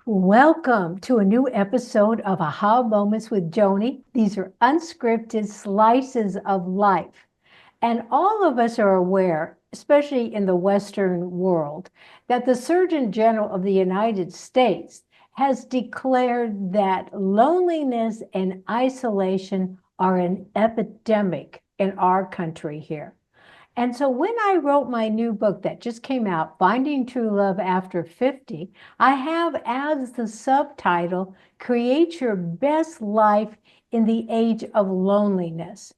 Welcome to a new episode of Aha Moments with Joanie. These are unscripted slices of life. And all of us are aware, especially in the Western world, that the Surgeon General of the United States has declared that loneliness and isolation are an epidemic in our country here. And so when I wrote my new book that just came out, Finding True Love After 50, I have as the subtitle, Create Your Best Life in the Age of Loneliness.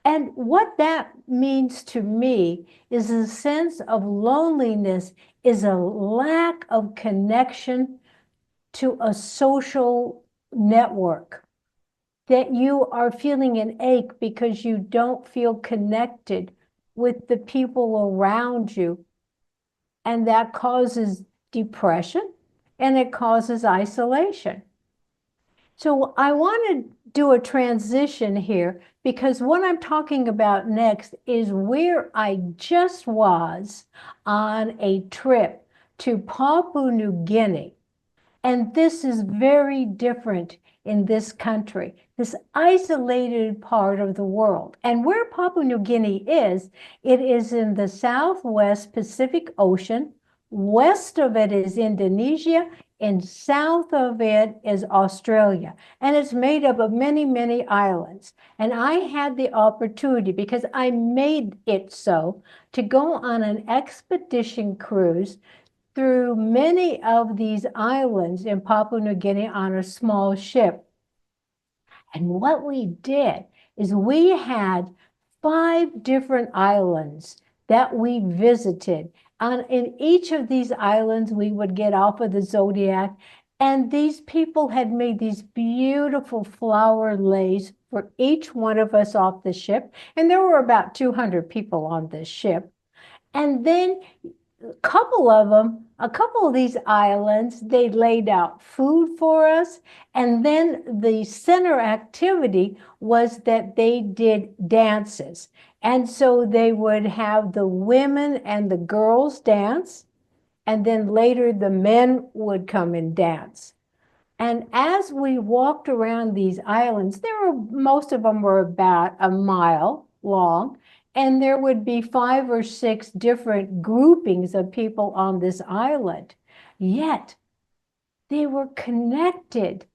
And what that means to me is a sense of loneliness is a lack of connection to a social network, that you are feeling an ache because you don't feel connected with the people around you. And that causes depression and it causes isolation. So I want to do a transition here because what I'm talking about next is where I just was on a trip to Papua New Guinea. And this is very different in this country, this isolated part of the world. And where Papua New Guinea is, it is in the Southwest Pacific Ocean. West of it is Indonesia, and south of it is Australia. And it's made up of many, many islands. And I had the opportunity, because I made it so, to go on an expedition cruise through many of these islands in Papua New Guinea on a small ship. And what we did is we had 5 different islands that we visited. And in each of these islands, we would get off of the Zodiac, and these people had made these beautiful flower leis for each one of us off the ship. And there were about 200 people on this ship. And then a couple of these islands, they laid out food for us. And then the center activity was that they did dances. And so they would have the women and the girls dance. And then later the men would come and dance. And as we walked around these islands, most of them were about a mile long. And there would be 5 or 6 different groupings of people on this island. Yet they were connected.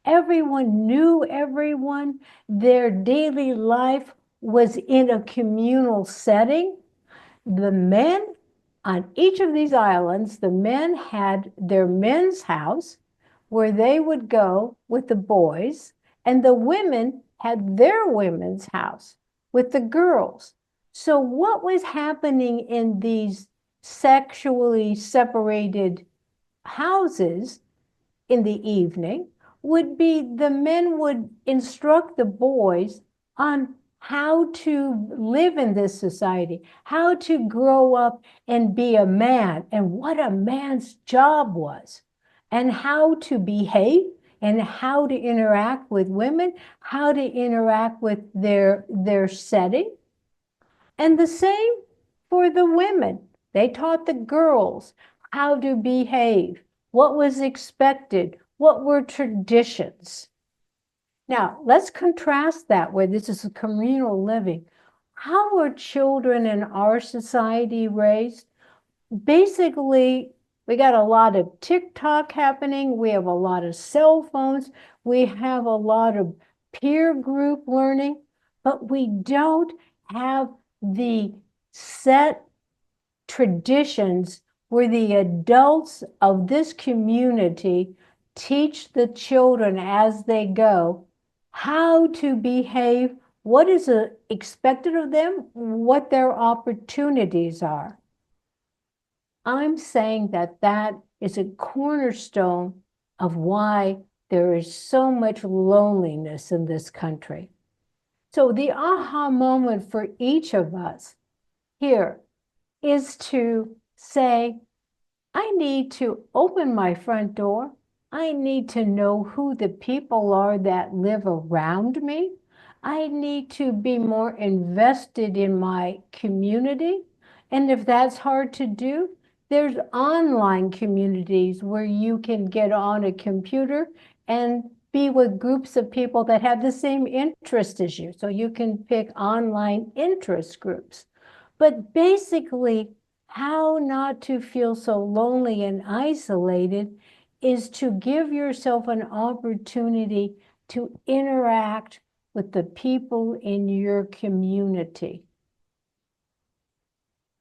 Everyone knew everyone. Their daily life was in a communal setting. The men on each of these islands, the men had their men's house where they would go with the boys, and the women had their women's house with the girls. So what was happening in these sexually separated houses in the evening would be the men would instruct the boys on how to live in this society, how to grow up and be a man, and what a man's job was, and how to behave, and how to interact with women, how to interact with their setting. And the same for the women. They taught the girls how to behave, what was expected, what were traditions. Now, let's contrast that where this is a communal living. How were children in our society raised? Basically, we got a lot of TikTok happening. We have a lot of cell phones. We have a lot of peer group learning, but we don't have the set traditions where the adults of this community teach the children as they go how to behave, what is expected of them, what their opportunities are. I'm saying that that is a cornerstone of why there is so much loneliness in this country. So the aha moment for each of us here is to say, I need to open my front door. I need to know who the people are that live around me. I need to be more invested in my community. And if that's hard to do, There's online communities where you can get on a computer and be with groups of people that have the same interest as you. So you can pick online interest groups. But basically, how not to feel so lonely and isolated is to give yourself an opportunity to interact with the people in your community.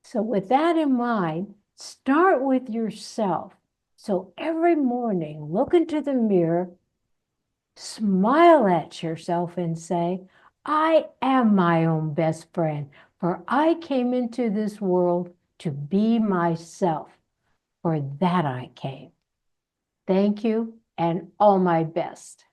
So with that in mind, start with yourself. So every morning, look into the mirror, smile at yourself and say, I am my own best friend, for I came into this world to be myself. For that I came. Thank you and all my best.